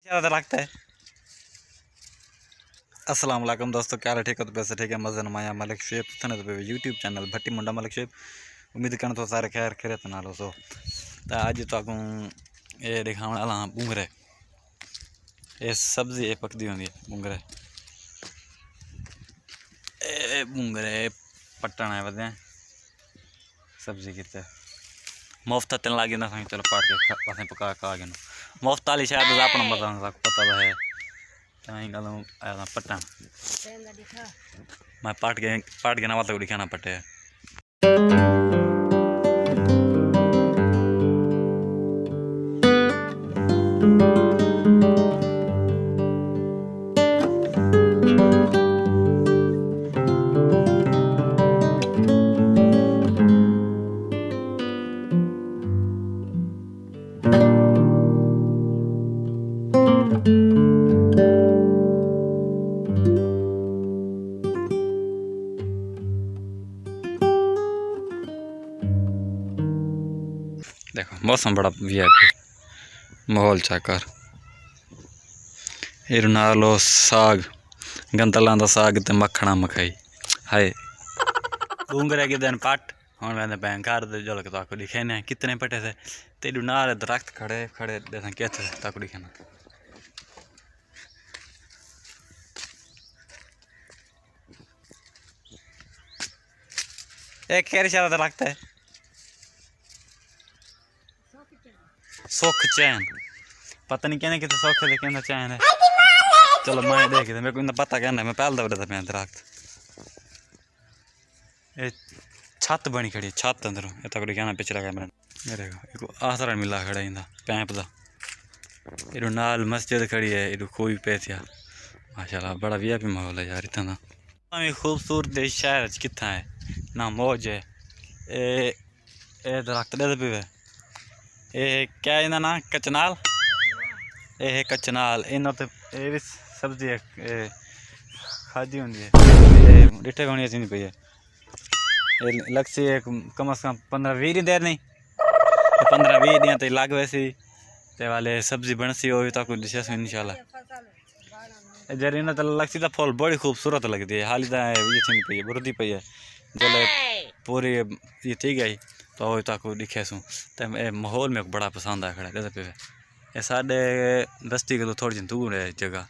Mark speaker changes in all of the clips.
Speaker 1: ज़्यादा लगता है। अस्सलाम वालेकुम दोस्तों, क्या हाल है? ठीक है तो पैसे ठीक है। मज़े नमाया मलिक शोएब तो यूट्यूब चैनल भट्टी मुंडा मलिक शोएब। उम्मीद करना तो सारे खैर खैरियत नाल हो सो। तो अज तो ये दिखाने वाला बूंगरे, ये सब्जी ये पकदी होंगी बूंगरे। ये बूंगरे पट्टन है बदे सब्जी कितने मुफ्त तेल लागे ना सही। चलो पाट के पासे पका का आगे मुफ्त वाली शायद अपना मजा पता है पट्टन मैं पाट के ना वाला दिखाना पट्टे। देखो मौसम बड़ा वीआईपी माहौल चेकर नालो साग गंतलां दा साग ते मक्खना मखाई हाय बूंगरे के दिन पट हम मैंने बैंकार दे जल के ताको दिखे ने कितने पटे थे तेरू नाल दरख्त खड़े खड़े देखा कैसे ताको दिखे ना। एक कैरी शाला दरख्त है सुख चैन पता नहीं कहने कि तो सौखे थे कहना चैन है। चलो मैं देख मेरे को पता कहना मैं पहल दबड़ा था मैं दरख्त ये छत बनी खड़ी छत अंदरों ये तक कहना पिछला कैमरा मेरे को आसरा मिला खड़ा इंदा पैंप दा इधर नाल मस्जिद खड़ी है इधर कोई पैथिया माशाल्लाह बड़ा वीआईपी माहौल है यार इतना दा खूबसूरत शहर कितना है ना मौज है। ये दरख्त दे पे ये क्या इन्हें ना कचनाल ये कचनाल इन ये भी सब्जी खादी होंगी है डिठे होनी चाहिए पई है ये लग सी कम अज कम 15-20 दिन देर नहीं 15-20 दिन तो लग वैसे ते वाले सब्जी बन सी हो तो कुछ डिशेस इंशाल्लाह जरी ना तो लग सी तो फल बड़ी खूबसूरत लगती है हाली तो ये चाहिए पई है बुरदी पई है जले पूरी ये थी गई तो ताको दिखे सूँ तो माहौल में बड़ा पसंद आया खड़ा जैसे पे ये साढ़े बस्ती के तो थोड़ी दूर है जगह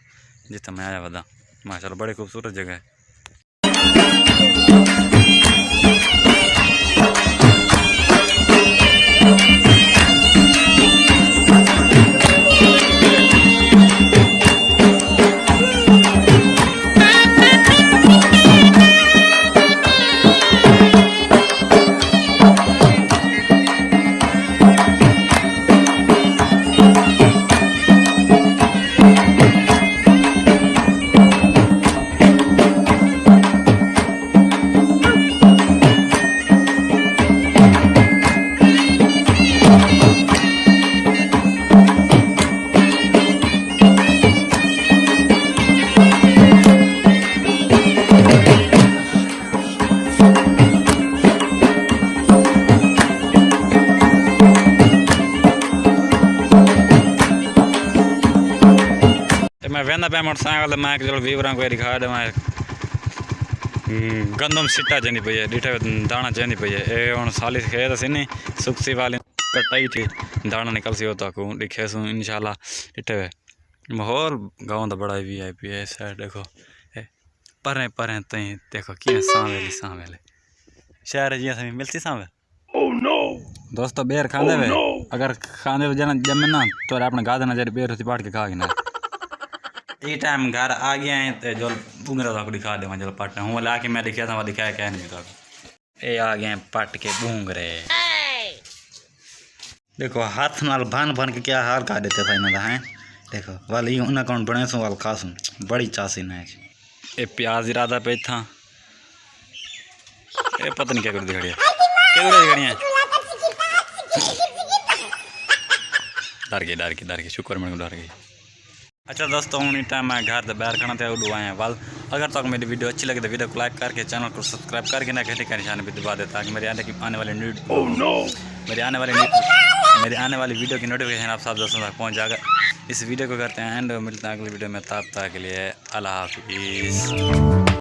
Speaker 1: जितना मैं आया वदा माशाल्लाह बड़ी खूबसूरत जगह है। मैं वहदा पे मोटरसाइकिल मैं चलो वीवरा को दिखा दे मैं गंदम सिट्टा चाहिए पई है डिठे दाना चाहिए पई है ये हूँ साली खेत सी नहीं सुखसी वाली कटाई थी दाना निकल सी होता को दिखे सूँ इंशाल्लाह डिठे माहौल गाँव का बड़ा वीआईपी है। साइड देखो परें परें तई देखो कि सांवेले शहर जी सभी मिलती सांवे दोस्तों बेर खाने वे अगर खाने जना जमे ना तो अपने गा देना जरी बेर पाट के खा गिना ये टाइम घर आ गया है तो जो बूंगरा ताको दिखा दे जल पट हूँ ला के मैं दिखाया था दिखाया क्या नहीं था ये आ गए पट के बूंगरे देखो हाथ नाल भन भन के क्या हाल का देते भाई ना है देखो वाल ये उन्हें कौन बने सो वाल खासूँ बड़ी चासी ना ये प्याज इरादा पे था ये पता नहीं क्या कर दिखाड़िया क्या कर दिखाड़िया डर गई शुक्र मेरे को डर गई। अच्छा दोस्तों हूँ टाइम मैं घर से बाहर खाना थे उड़ू आए वाल अगर तो मेरी वीडियो अच्छी लगे तो वीडियो को लाइक करके चैनल को सब्सक्राइब करके ना घंटे का निशान भी दबा दे ताकि मेरे आने वाले मेरी आने वाली वीडियो की नोटिफिकेशन आप सब दोस्तों तक पहुँच जाएगा। इस वीडियो को करते हैं एंड मिलते हैं अगली वीडियो में, तब तक के लिए अल्लाह हाफिज़।